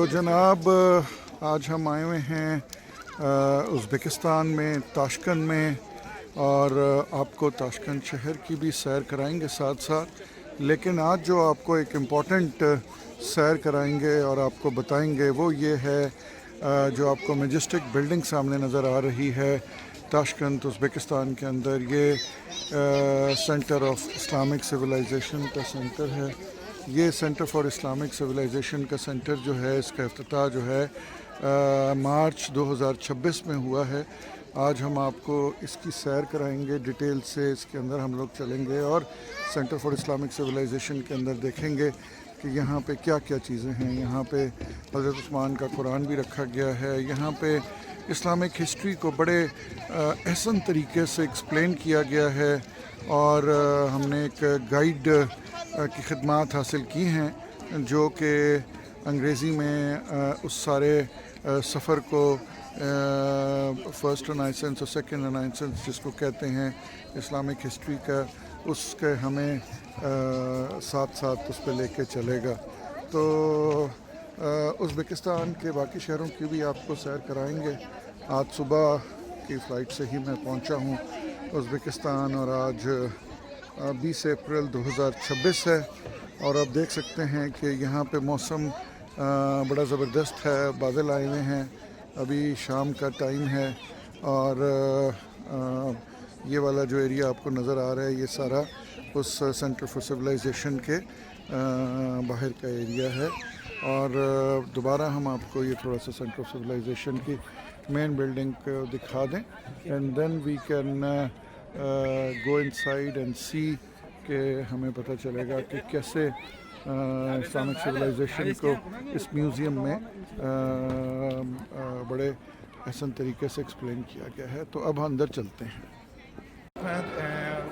तो जनाब आज हम आए हुए हैं उज़्बेकिस्तान में ताशकंद में और आपको ताशकंद शहर की भी सैर कराएंगे साथ साथ। लेकिन आज जो आपको एक इम्पॉर्टेंट सैर कराएंगे और आपको बताएंगे वो ये है जो आपको मैजेस्टिक बिल्डिंग सामने नज़र आ रही है ताशकंद उज़्बेकिस्तान के अंदर, ये सेंटर ऑफ इस्लामिक सिविलाइजेशन का सेंटर है। ये सेंटर फॉर इस्लामिक सिविलाइजेशन का सेंटर जो है, इसका इफ्तिताह जो है मार्च 2026 में हुआ है। आज हम आपको इसकी सैर कराएंगे डिटेल से, इसके अंदर हम लोग चलेंगे और सेंटर फॉर इस्लामिक सिविलाइजेशन के अंदर देखेंगे कि यहाँ पे क्या क्या चीज़ें हैं। यहाँ पे हज़रत उस्मान का कुरान भी रखा गया है। यहाँ पे इस्लामिक हिस्ट्री को बड़े एहसन तरीके से एक्सप्लेन किया गया है और हमने एक गाइड की खिदमात हासिल की हैं जो कि अंग्रेज़ी में उस सारे सफ़र को फ़र्स्ट अनाइसेंस और सेकंड अनाइसेंस जिसको कहते हैं इस्लामिक हिस्ट्री का, उसके हमें साथ साथ उस पर लेके चलेगा। तो उज़्बेकिस्तान के बाकी शहरों की भी आपको सैर कराएंगे। आज सुबह की फ़्लाइट से ही मैं पहुंचा हूं उज़्बेकिस्तान और आज 20 अप्रैल 2026 है और अब देख सकते हैं कि यहाँ पे मौसम बड़ा ज़बरदस्त है। बादल आए हुए हैं, अभी शाम का टाइम है और ये वाला जो एरिया आपको नज़र आ रहा है ये सारा उस सेंटर फॉर सिविलाइजेशन के बाहर का एरिया है। और दोबारा हम आपको ये थोड़ा सा सेंटर ऑफ सिविलाइजेशन की मेन बिल्डिंग को दिखा दें and then we can go inside and see कि हमें पता चलेगा कि कैसे इस्लामिक सिविलाइजेशन को इस म्यूज़ियम में बड़े एहसन तरीके से एक्सप्लेन किया गया है। तो अब अंदर चलते हैं।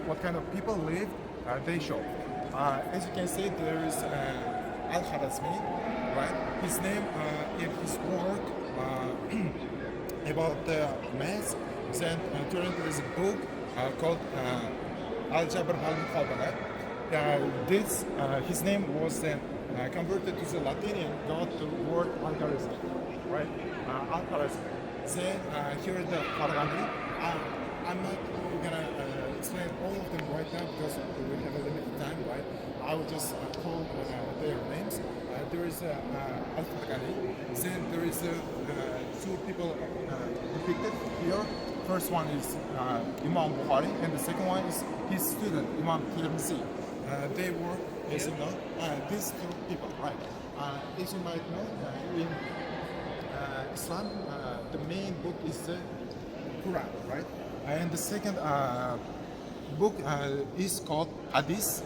What kind of people live, they show. As you can see, there is Al-Khwarizmi, right? His name in his work about the math. Then there is a book called Al-Jabr al-Muqabala. This his name was then converted to the Latin and got the word Al-Khwarizmi, right? Al-Khwarizmi. Then here is the Farghani. I'm not gonna explain all of them right now because we have a limited time, right? I will just call their names. There is Al-Farghani. Then there is two people depicted here. First one is Imam Bukhari, and the second one is his student, Imam Tirmizi. They were, as you know, these two people, right? As you might know, in Islam, the main book is the Quran, right? And the second book is called Hadith,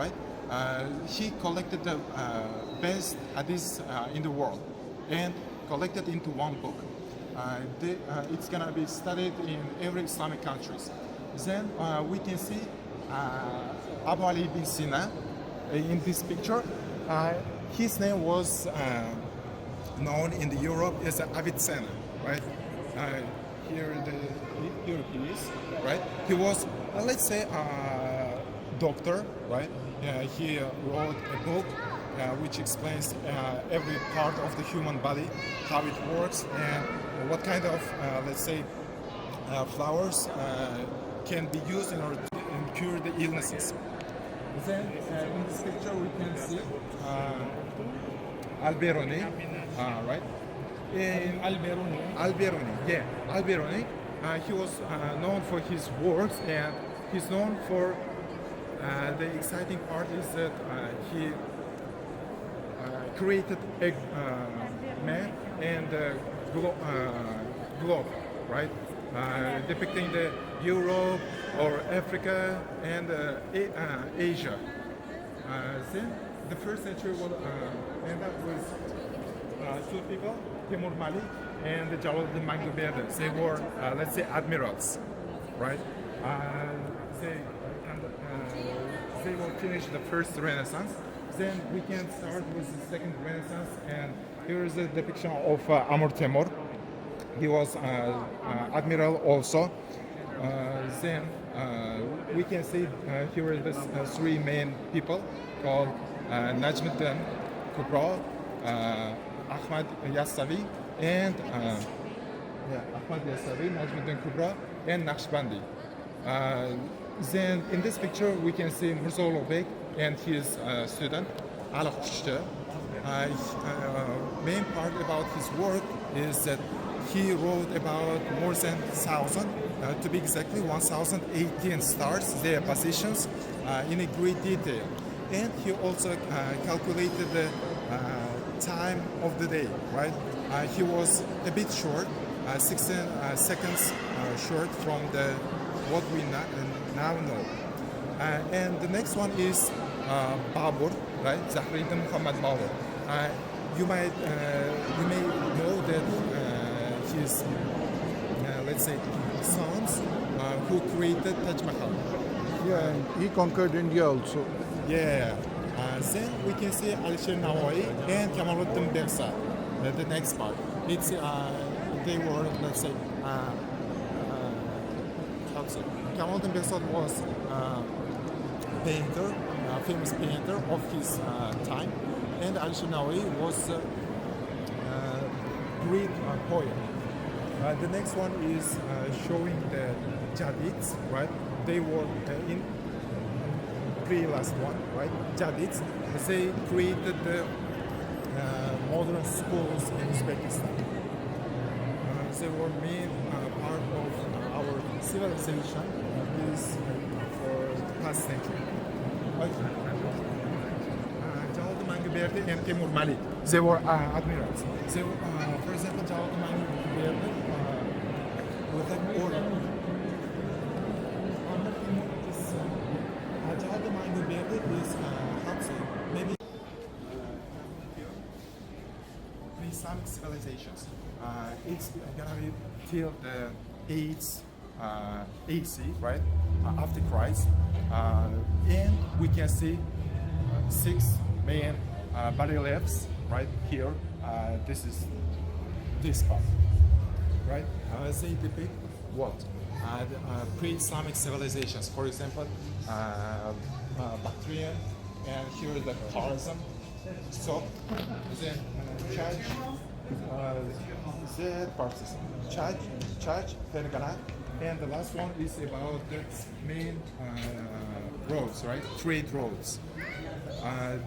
right? He collected the best Hadith in the world and collected into one book. It's gonna be studied in every Islamic countries. Then we can see Abu Ali bin Sina in this picture. His name was known in the Europe as Avicenna, right? Here he is, right? He was, let's say, a doctor, right? He wrote a book which explains every part of the human body, how it works, and what kind of, let's say, flowers can be used in order to cure the illnesses. Then in this picture we can see Al-Biruni, right? Al-Biruni, yeah, Al-Biruni. He was known for his works, and he's known for the exciting part is that he created a map and globe, right? Depicting the Europe or Africa and Asia. Then the first century will end up with two people, Timur Malik and Jalaluddin Magnubiyadeh. They were, let's say, admirals, right? They will finish the first Renaissance. Then we can start with the second Renaissance, and here is a depiction of Amr Temur. He was admiral also. Then we can see here are the three main people called Najmuddin Kubra, Ahmad Yassavi and Ahmad Yassavi, Najmuddin Kubra, and Naqshbandi. Then in this picture we can see Mirza Ulugh and his student Ala Khushta. Main part about his work is that he wrote about more than 1,000, to be exactly 1,018 stars, their positions in a great detail. And he also calculated the time of the day, right? He was a bit short, 16 seconds short from the what we now know. And the next one is Babur, right? Zahriddin Muhammad Babur. You may know that his, let's say, sons who created Taj Mahal. Yeah, and he conquered India also. Yeah. Then we can see Alishir Nawawi and Kamaluddin Behzad, the next part. It's they were, let's say, Kamaluddin Behzad was painter, famous painter of his time, and Alishir Nawawi was Greek poet. The next one is showing the Jadids, right? They were in pre-last one, right? Jadids. They created the modern schools in Uzbekistan. They were main part of our civilization is for the past century. Jalal Manguberdi and Timur Malik. They were admirals. So, for example, Jalal Manguberdi with an order. Jalal Manguberdi is maybe pre-Islamic civilizations. It's gonna be till the 8th AC, right, after Christ, and we can see 6 main barrel-reliefs right here. This is this part, right? They depict what? Pre-Islamic civilizations, for example, Bactrian, and here is the Kharizm. So then Church, the parts, Church, Fergana, and the last one is about the main roads, right? Trade roads.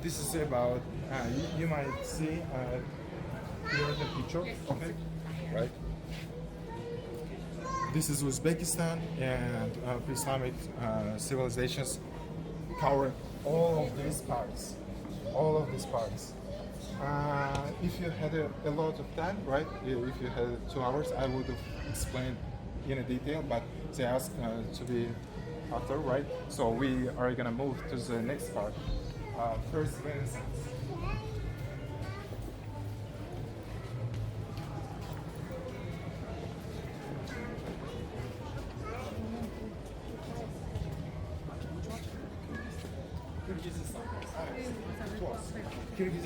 This is about you might see here the picture, okay, right? This is Uzbekistan, and pre-Islamic civilizations cover all of these parts. All of these parts. If you had a lot of time, right? If you had 2 hours, I would have explained in a detail, but they asked to be after, right? So we are gonna move to the next part. First Renaissance.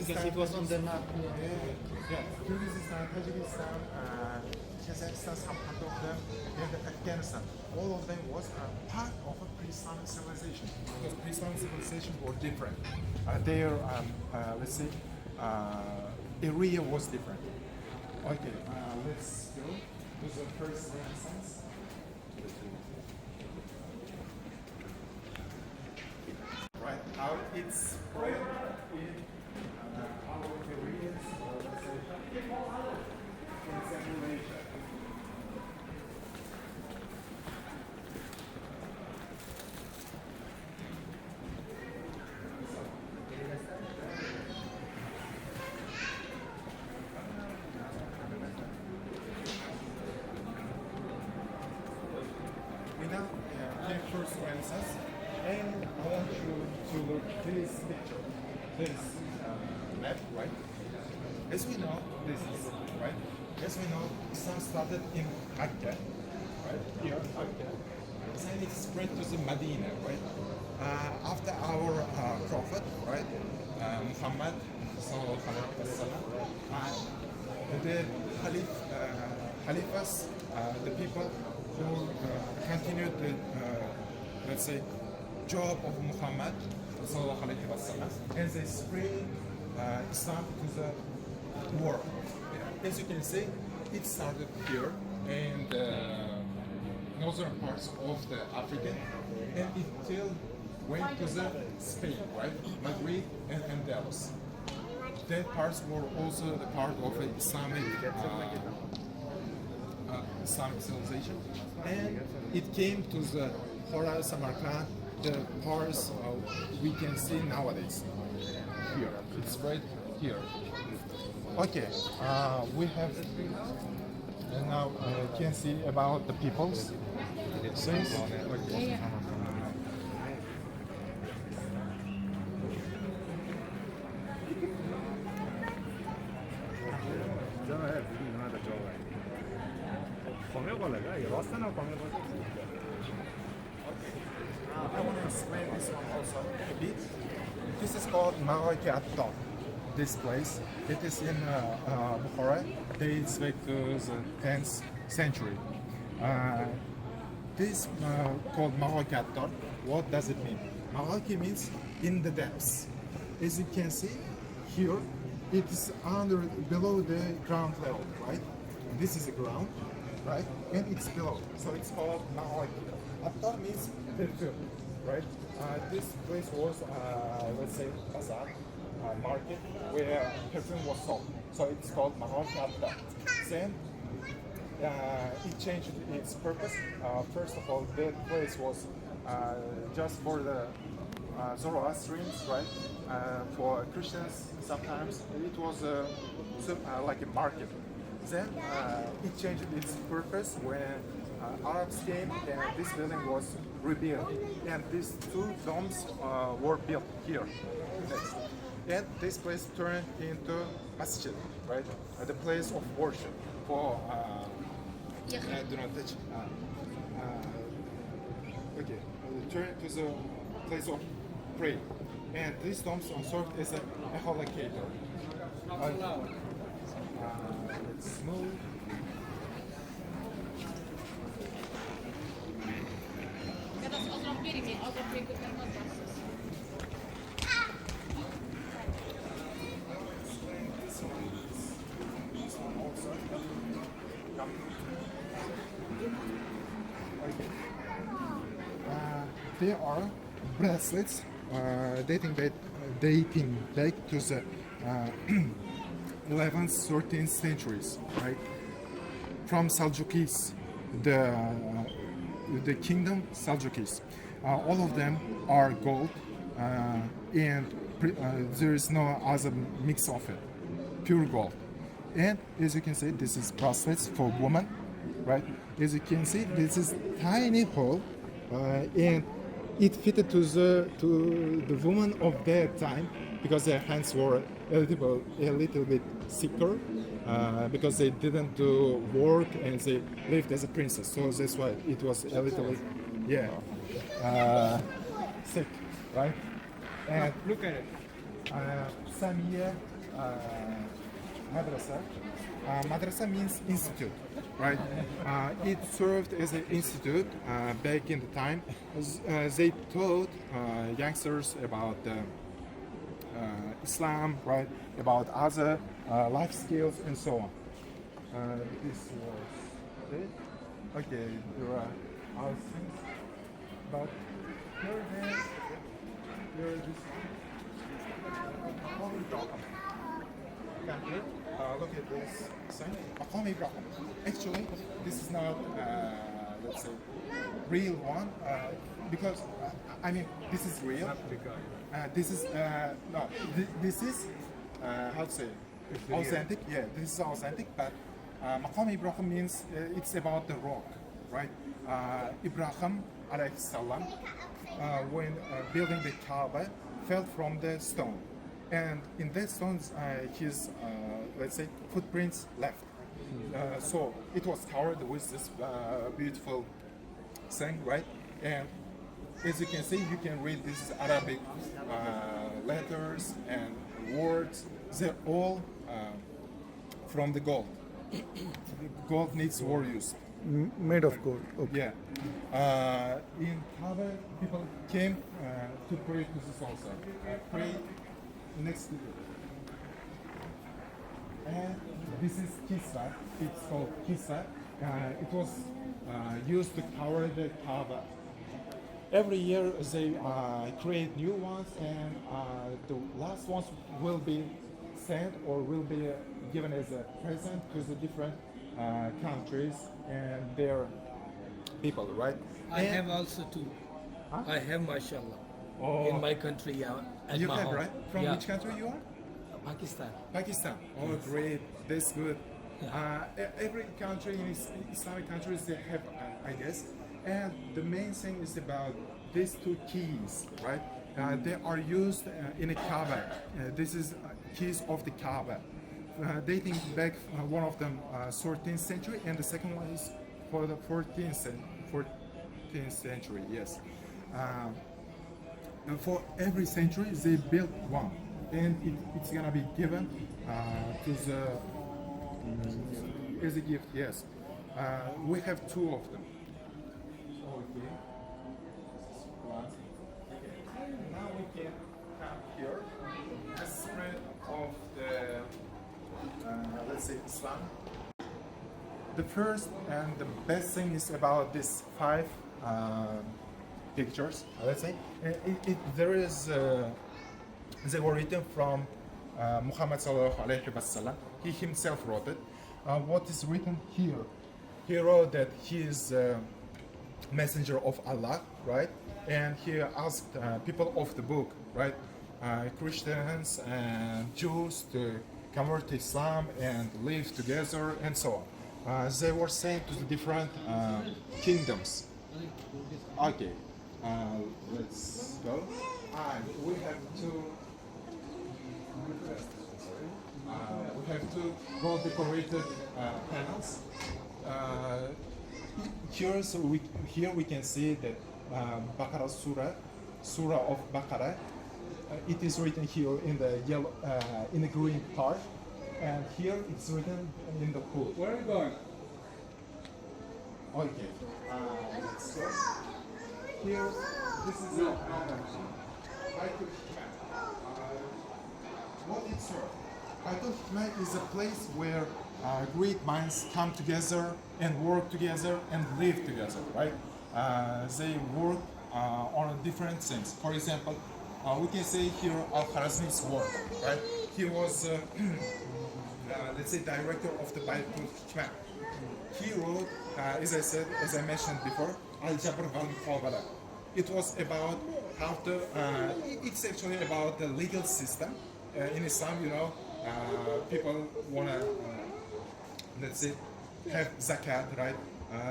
Because it was on the map. Yeah. Kyrgyzstan, Tajikistan, Kazakhstan, some part of them, and Afghanistan. All of them was part of a pre-Islamic civilization. Because pre-Islamic civilization were different. Their, let's say, area was different. Okay, let's go to the first Renaissance. Right, how it's spread in our areas, let's say, in Central Asia. We now came first Renaissance, and I want you to look this picture, this map, right? As we know, this is right. As we know, Islam started in Mecca, right? Here, Mecca. Then it spread to the Medina, right? After our prophet, right, Muhammad, the Khalifas, the people who continued the, let's say, job of Muhammad, and they spread Islam to the war. Yeah. As you can see, it started here and northern parts of the Africa, and it till went to the Spain, right? Madrid and Andalus. That parts were also the part of Islamic civilization, and it came to the Hora Samarkand, the parts we can see nowadays. Here, it's right here. Okay, we have, and now can see about the peoples. Since, okay. I want to explain this one also a bit. This is called Maraki Attar. This place, it is in Bukhara, dates back to the 10th century. This called Maraki Attar. What does it mean? Maraki means in the depths. As you can see here, it is below the ground level, right? This is the ground, right? And it's below, so it's called Maraki. Attar means perfume, right? This place was, let's say, bazaar, market, where perfume was sold. So it's called Maraki Attar. Then it changed its purpose. First of all, that place was just for the Zoroastrians, right? For Christians, sometimes it was like a market. Then it changed its purpose when Arabs came and this building was rebuilt. And these two domes were built here next. And this place turned into masjid, right? The place of worship for do not touch. Okay, turn to the place of prayer. And these domes served as a echolocator. Let's move. There are bracelets dating back to the 11th, 13th centuries, right? From Seljuqis, the kingdom Seljuqis. All of them are gold, and there is no other mix of it, pure gold. And as you can see, this is bracelets for women, right? As you can see, this is tiny hole, and it fitted to the woman of that time because their hands were a little bit sicker, because they didn't do work and they lived as a princess. So that's why it was a little bit, sick, right? And look at it. Samia Madrasa. Madrasa means institute, right? It served as an institute back in the time. They taught youngsters about Islam, right? About other life skills and so on. This was it. Okay, there are other things, but here is this one. Look at this sign. Maqam Ibrahim. Actually, this is not, let's say, real one, because I mean this is real. This is no. This is how to say authentic. Yeah, this is authentic. But Maqam Ibrahim means it's about the rock, right? Ibrahim alayhi salam, when building the Kaaba, fell from the stone. And in that stones, his, let's say, footprints left. So it was covered with this beautiful thing, right? And as you can see, you can read these Arabic letters and words. They're all from the gold. Gold needs were used. Made of gold. Okay. Yeah. In Kaaba, people came to pray to this also. Pray next to it. And this is kiswa. It's called kiswa. It was used to cover the Kaaba. Every year they create new ones, and the last ones will be sent or will be given as a present to the different countries and their people, right? I And- have also too. I have, mashallah, Oh. in my country, yeah, at You my have, home. right? From Yeah. which country you are? Pakistan. Pakistan. Oh, great. That's good. Yeah. Every country in Islamic countries they have, I guess. And the main thing is about these two keys, right? They are used in a Kaaba. This is keys of the Kaaba, dating back one of them 13th century, and the second one is for the 14th century. Yes. And for every century they built one, and it's gonna be given to the as a gift. Yes, we have two of them. Okay. Now we can come here. The spread of the let's say Islam. The first and the best thing is about these five pictures. Let's say there is they were written from Muhammad sallallahu alaihi wasallam. He himself wrote it. What is written here? He wrote that he is messenger of Allah, right? And he asked people of the book, right, Christians and Jews to convert to Islam and live together and so on. They were sent to the different kingdoms. Okay, let's go. We have two. We have two gold decorated panels. Here we can see that Baqarah Surah of Baqarah. It is written here in the yellow, in the green part, and here it's written in the blue. Where are you going? Okay. Let's go. Here, this is a Baitul Hikmah. What it serves? Baitul Hikmah is a place where great minds come together and work together and live together, right? They work on different things. For example, we can say here Al-Khwarizmi's work, right? He was, let's say, director of the Baitul Hikmah. He wrote, as I mentioned before, Al-Jabr wal-Muqabala. It was about how to, it's actually about the legal system. In Islam, you know, people want to, let's say, have zakat, right?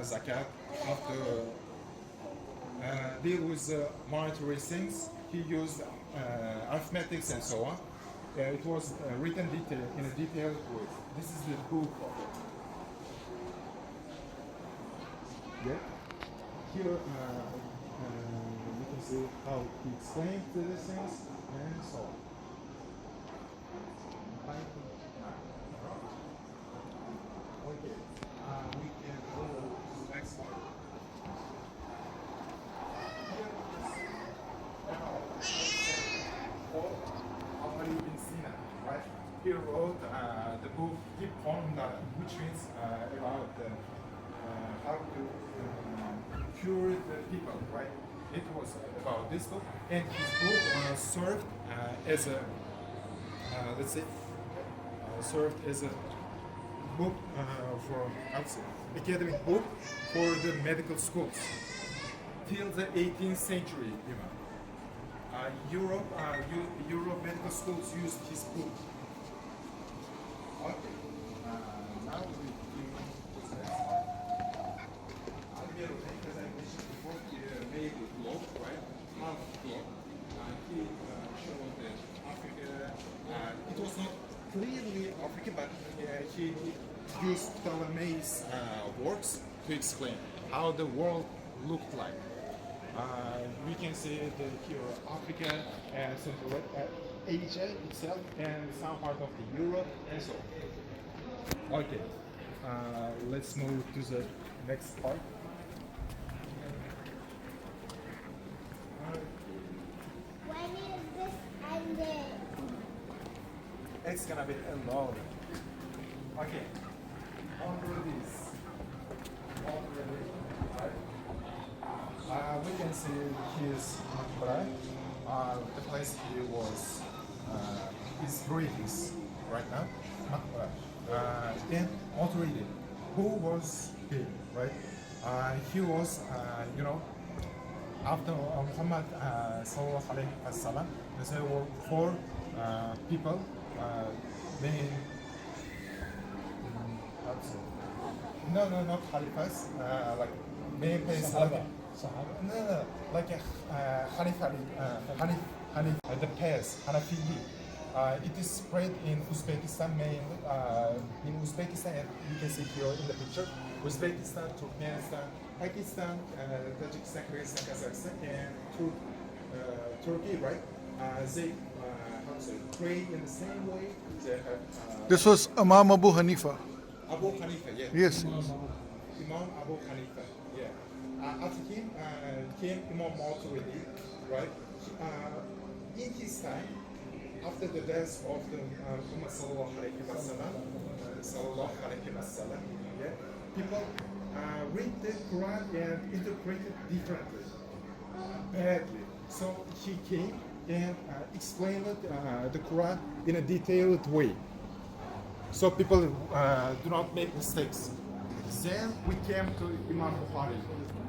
Zakat, how to deal with monetary things. He used arithmetics and so on. It was written in a detailed way. This is the book of it. Yeah. Here you can see how he explained these things and so on. Okay. We can go to the next one. Right? He wrote the book Keep On, which means about how to cure the people, right? It was about this book, and his book served as a, let's say, served as a book for, I would say, academic book for the medical schools till the 18th century, even. Europe medical schools used his book. Okay. Now we what's next? As I mentioned before, he made a globe, right? Half globe. He showed that Africa. It was not clearly Africa, but he used Ptolemy's works to explain how the world looked like. We can see that here Africa and Central Asia itself and some part of the Europe and so on. Okay, let's move to the next part. When is this ending? It's gonna be a long. Okay. Already, right? We can see his maqbara. The place he was his greetings right now. Maqbara. And already, who was he? Right? He was, after Muhammad sallallahu alaihi wasallam, there were four people named. No, not Khalifas. Like main place. Sahaba. No, like Hanif, the pairs, Hanafi. It is spread in Uzbekistan mainly. In Uzbekistan, and you can see here in the picture, Uzbekistan, Turkmenistan, Pakistan, Tajikistan, Kyrgyzstan, Kazakhstan, and Turkey, right? They pray in the same way. They have This was Imam Abu Hanifa. Abu Hanifa, yeah. Yes. Imam Abu Hanifa, yeah. After him came Imam Bukhari, right? In his time, after the death of the Muhammad sallallahu alaihi wasallam, yeah, people read the Quran and interpret it differently, badly. So he came and explained the Quran in a detailed way, so people do not make mistakes. Then we came to Imam Bukhari,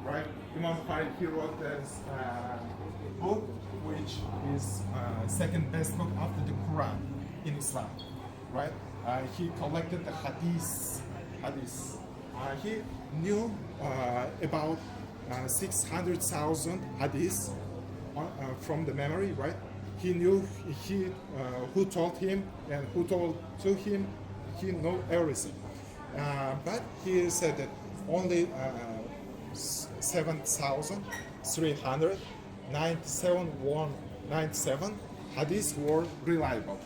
right? Imam Bukhari, he wrote this book, which is second best book after the Quran in Islam, right? He collected the hadith. He knew about 600,000 hadiths from the memory, right? He knew who told him and who told to him. He know everything, but he said that only 7,397 hadiths were reliable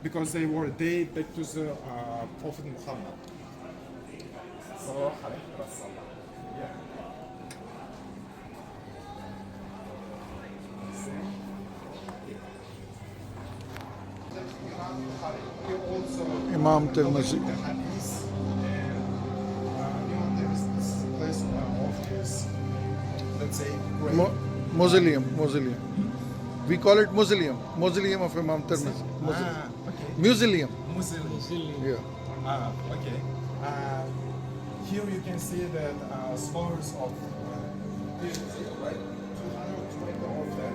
because they were dated back to the Prophet Muhammad. Sallallahu alaihi wasallam. Yeah. He also Imam Tirmizi. the hadith, and there is this place of his, let's say, grave. Mausoleum. We call it Mausoleum of Imam Tirmizi. Okay. Museum. Muslim. Yeah. Okay. Here you can see that scholars of Tirmizi, right? 220 of them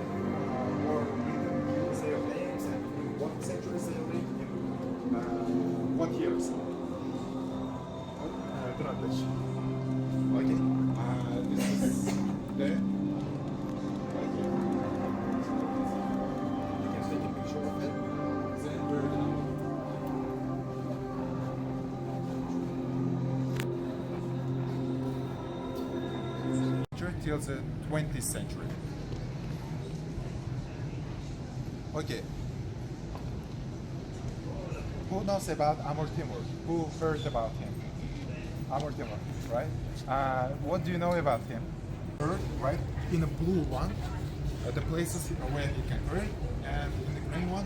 were written their names and what centuries they lived in, what years. Do not touch. Okay. This is the. You can take a picture of it. Then we're done. Till the 20th century. Okay. Who knows about Amr Timur? Who heard about him? Amr Timur, right? What do you know about him? Heard, right? In the blue one, the places where he conquered, and in the green one,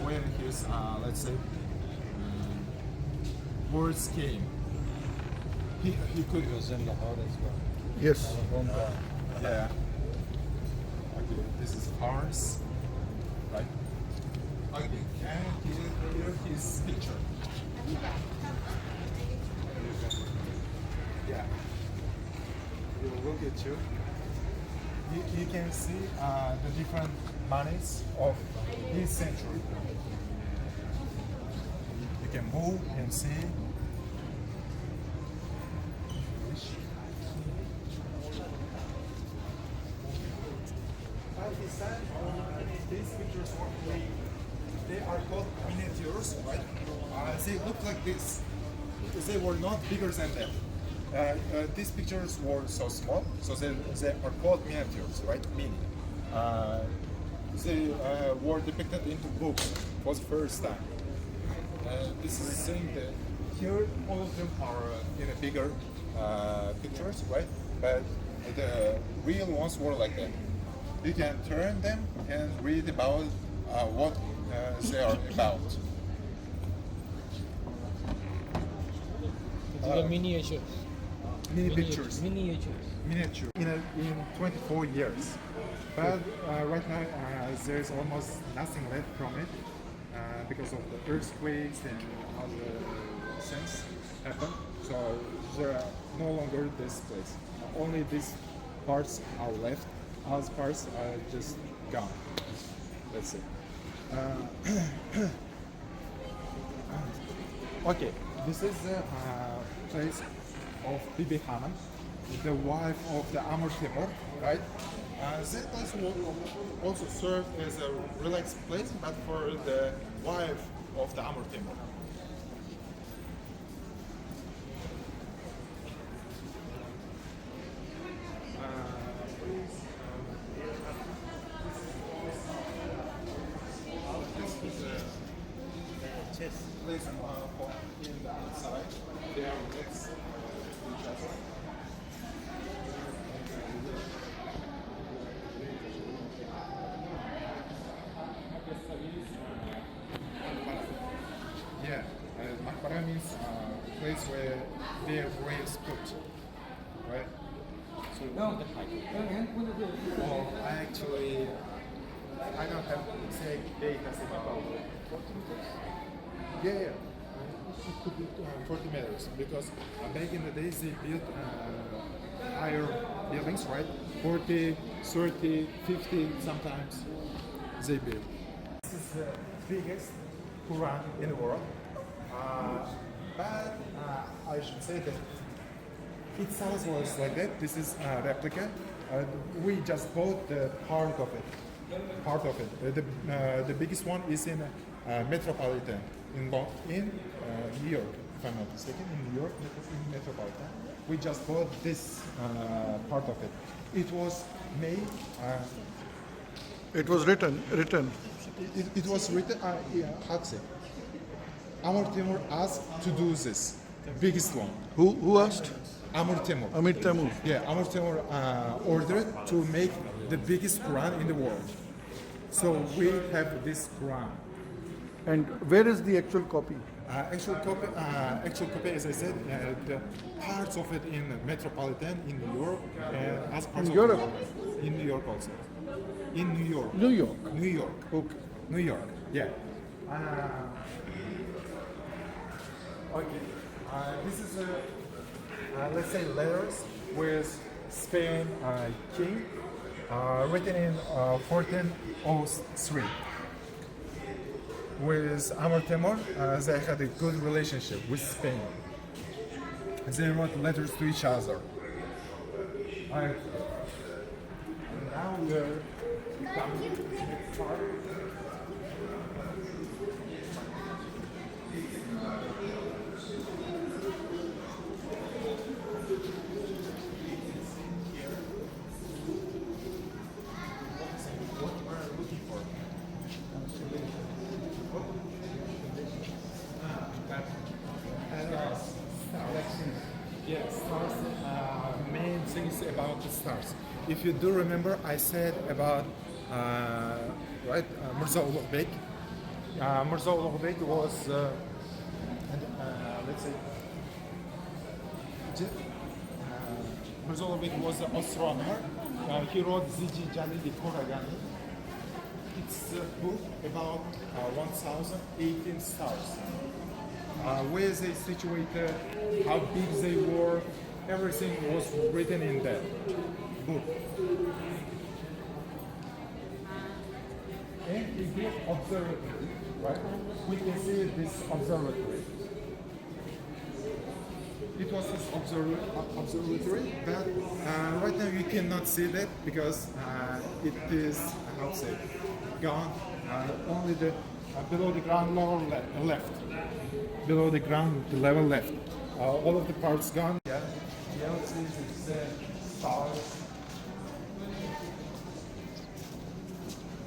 where his, let's say, words came. He could. He was in Lahore as well. Yes. Yeah. Okay, this is ours, right? Okay, and here his picture. Yeah. We'll look at you. You can see the different monies of this century. You can move and see. These pictures they are called miniatures, right? They look like this. They were not bigger than them. These pictures were so small, so they are called miniatures, right? Mini. They were depicted into books for the first time. This is saying that here all of them are in a bigger pictures, right? But the real ones were like that. You can turn them and read about what they are about. The miniature. mini pictures, Miniatures. miniature in 24 years. But right now there's almost nothing left from it because of the earthquakes and other things happen. So there are no longer this place. Only these parts are left. Other parts are just gone. That's it. Okay, this is the place of Bibi Hanım, the wife of the Amir Timur, right? That place will also serve as a relaxed place, but for the wife of the Amir Timur. Place for in the outside. They are next to each other. Yeah, Makbara means place where their graves put, right? So, well, actually, I don't have say data about it. Yeah, yeah. It could be 40 meters because back in the days they built higher buildings, right? 40, 30, 50 sometimes they built. This is the biggest Quran in the world. But I should say that it sounds was like that. This is a replica. We just bought the part of it. The biggest one is in Metropolitan in New York, if I'm not mistaken, in New York, in Metropolitan. We just bought this part of it. It was made. It was written. It was written. How to say? Amir Timur asked to do this, biggest one. Who asked? Amir Timur. Amir Taimur. Yeah, Amir Timur ordered to make the biggest Quran in the world. So we have this Quran. And where is the actual copy? Actual copy, as I said, the parts of it in Metropolitan in New York and as parts In of Europe? the world. In New York also. In New York. New York. New York. Okay. New York. Yeah. Okay. This is let's say letters with Spain king written in 1403. With Amir Timur, they had a good relationship with Spain. They wrote letters to each other. Now we're coming to the next part. Yes, stars. Main things about the stars. If you do remember, I said about Mirza Ulugh Beg. Mirza Ulugh Beg was let's say Mirza Ulugh Beg was an astronomer. He wrote Ziji Jalili Koragani. It's a book about 1,018 stars. Where they situated, how big they were, everything was written in that book. And he built observatory, right? We can see this observatory. It was his observatory, but right now you cannot see that because it is, how to say, gone. Only the below the ground level left. Below the ground, the level left. All of the parts gone. Yeah, the galaxies is stars.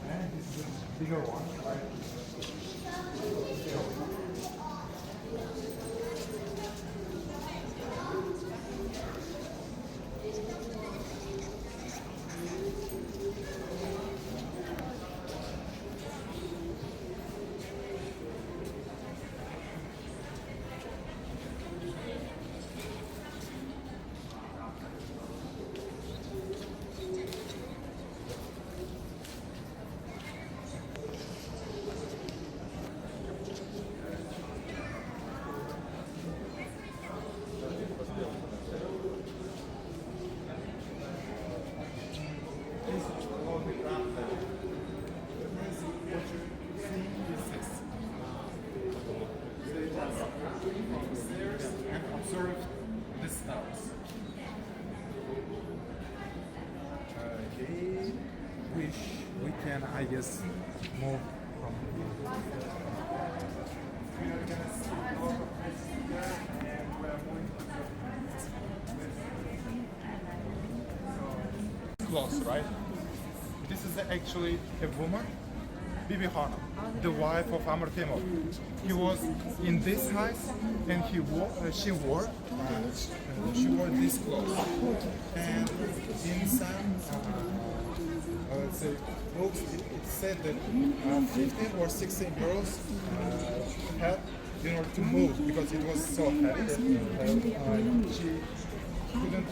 And this is a bigger one, right? we can, I guess, move from here. We are gonna see a lot of places here, and we are moving to close, right? This is actually a woman, Bibi Hanım, the wife of Amr Temur. He was in this house, and she wore this clothes. And in some, let's say, books, it said that 15 or 16 girls had in order to move because it was so heavy that she couldn't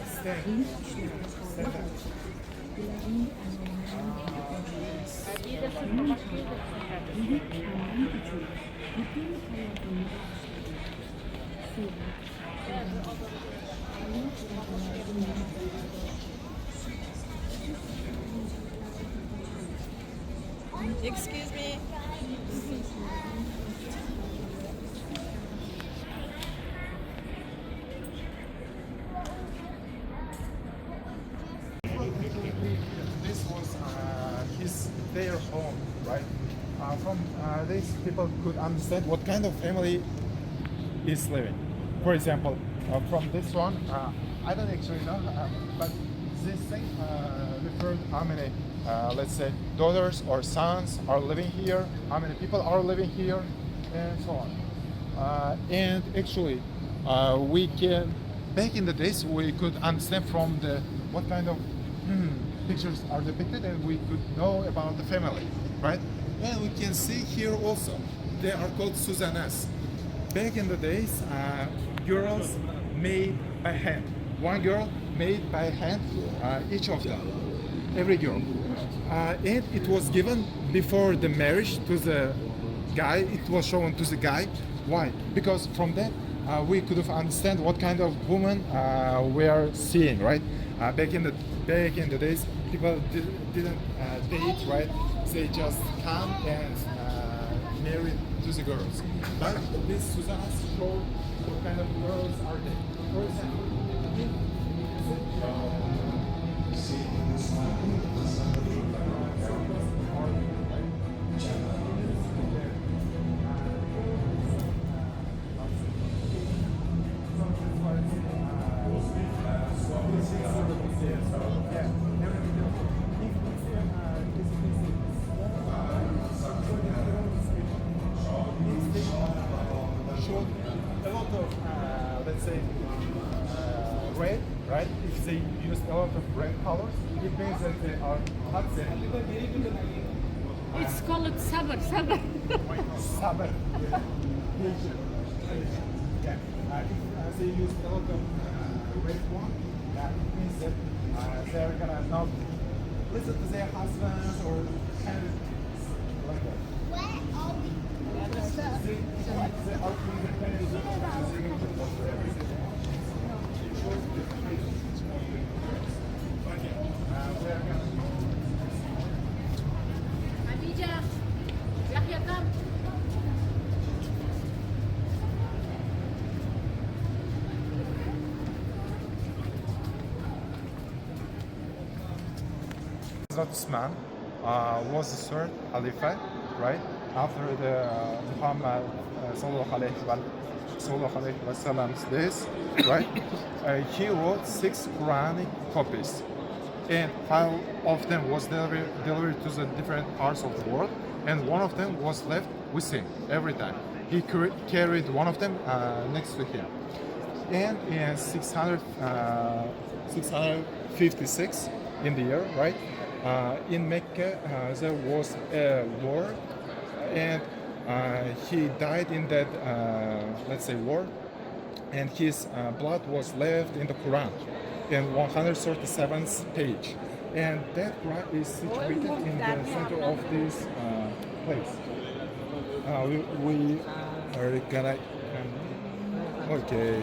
stand up. Excuse me. This was their home, right? From this, people could understand what kind of family is living. For example, from this one, I don't actually know, but this thing referred how many, let's say, daughters or sons are living here, how many people are living here, and so on. And actually, we can, back in the days, we could understand from the what kind of pictures are depicted, and we could know about the family, right? And we can see here also, they are called Suzanas. Back in the days, girls made by hand. One girl made by hand, each of them, every girl. And it was given before the marriage to the guy, it was shown to the guy. Why? Because from that, we could have understand what kind of woman we are seeing, right? Back in the days, people didn't date, right? They just come and marry to the girls. But this Susanna showed what kind of girls are they. For example, a lot of, let's say, red, right? If they use a lot of red colors, it means that they are hot. It's called sabr, sabr. Sabr. Yeah. If they use a lot of red one, it means that they're gonna not listen to their husbands or kind of like that. Khadija, Yahya, come. Hazrat Usman was the third Khalifa, right? After the Muhammad sallallahu alaihi wasallam's days, right? He wrote 6 Quranic copies, and 5 of them was delivered to the different parts of the world, and 1 of them was left with him every time. He carried 1 of them next to him. And in 656 in the year, right? In Mecca, there was a war, and he died in that, let's say, war, and his blood was left in the Quran, in 137th page, and that Quran is situated in the center of this place. We are gonna, okay.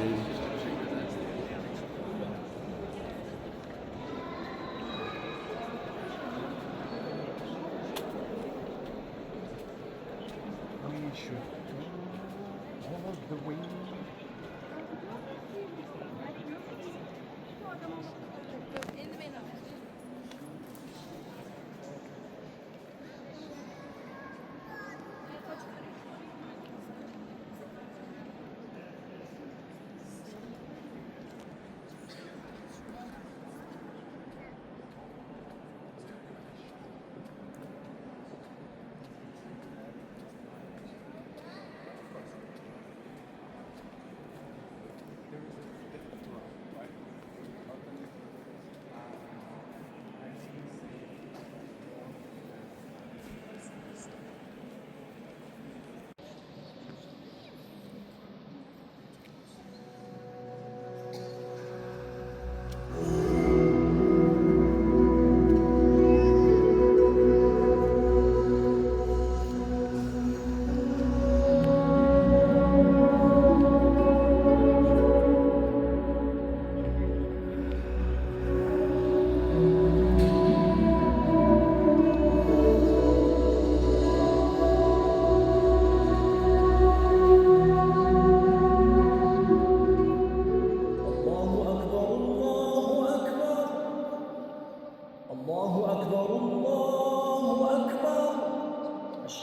Should go all the way.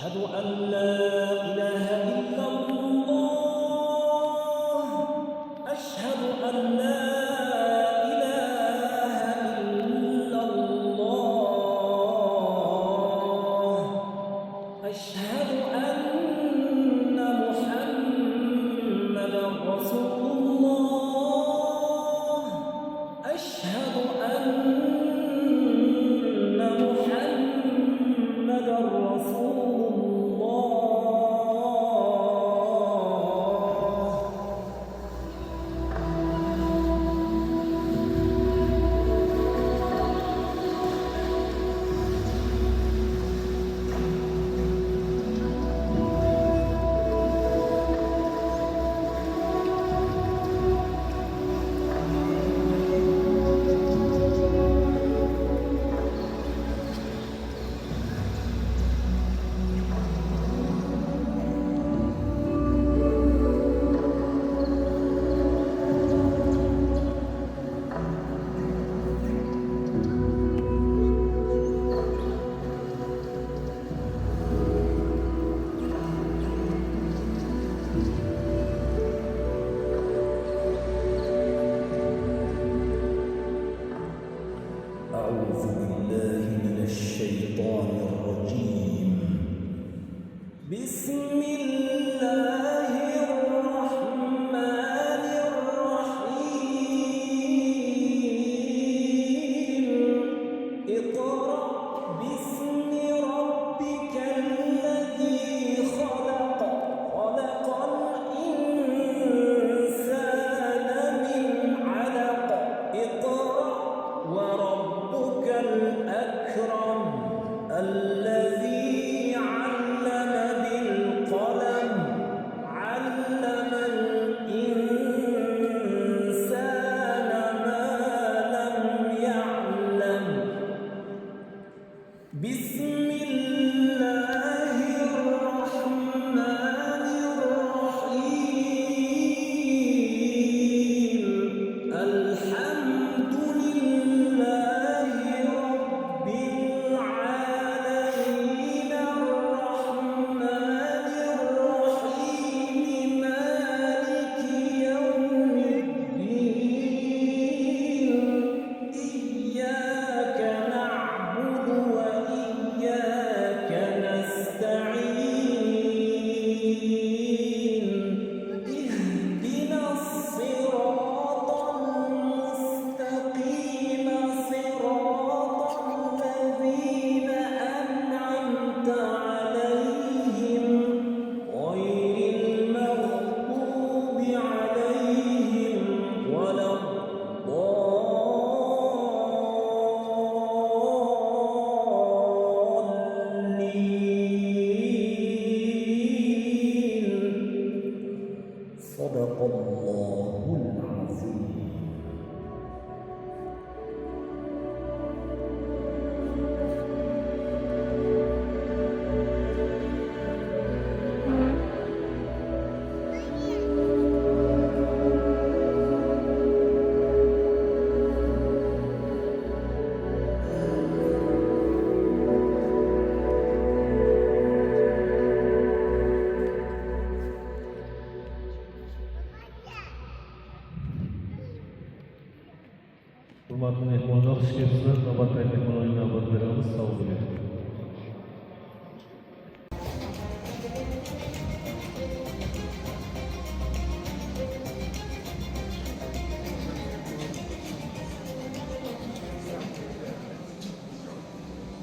أشهد أن لا إله إلا الله أشهد أن لا إله إلا الله أشهد أن محمدا رسول الله أشهد أن محمدا رسول الله أعوذ بالله من الشيطان الرجيم بسم الله الرحمن الرحيم اقرأ باسم ربك الذي خلق خلق الإنسان من علق اقرأ وربك الأكرم الذي علم بالقلم علم الإنسان ما لم يعلم بسم الله الرحمن الرحيم الحمد لله رب العالمين الرحمن الرحيم مالك يوم الدين إياك نعبد وإياك نستعين اهدنا الصراط المستقيم صراط الذين أنعمت عليهم غير المغضوب عليهم ولا الضالين صدق الله العظيم Hurmatli mehmonlar, xush kelibsizlar. Navbatdagi mehmon o'yinini olib beramiz. Sog' bo'ling.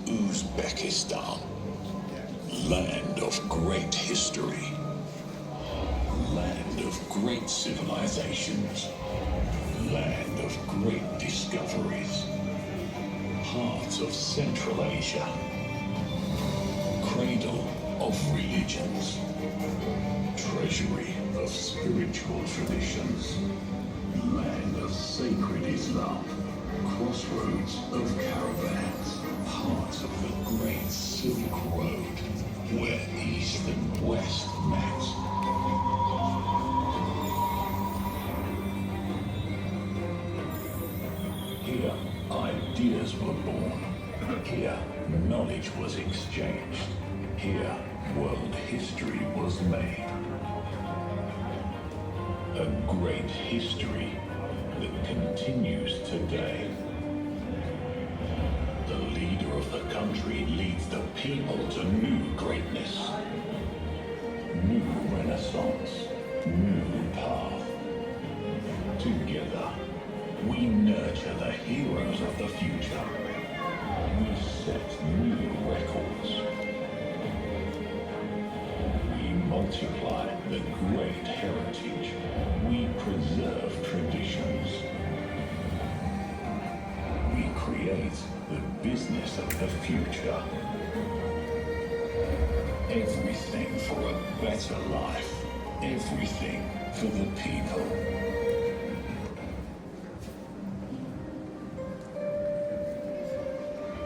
Uzbekistan, land of great history, land of great civilizations, land of great discoveries, heart of Central Asia, cradle of religions, treasury of spiritual traditions, land of sacred Islam, crossroads of caravans, heart of the great Silk Road, where East and West met. Here, ideas were born. Here, knowledge was exchanged. Here, world history was made. A great history that continues today. The leader of the country leads the people to new greatness, new renaissance, new path. Together, we nurture the heroes of the future. We set new records. We multiply the great heritage. We preserve traditions. We create the business of the future. Everything for a better life. Everything for the people.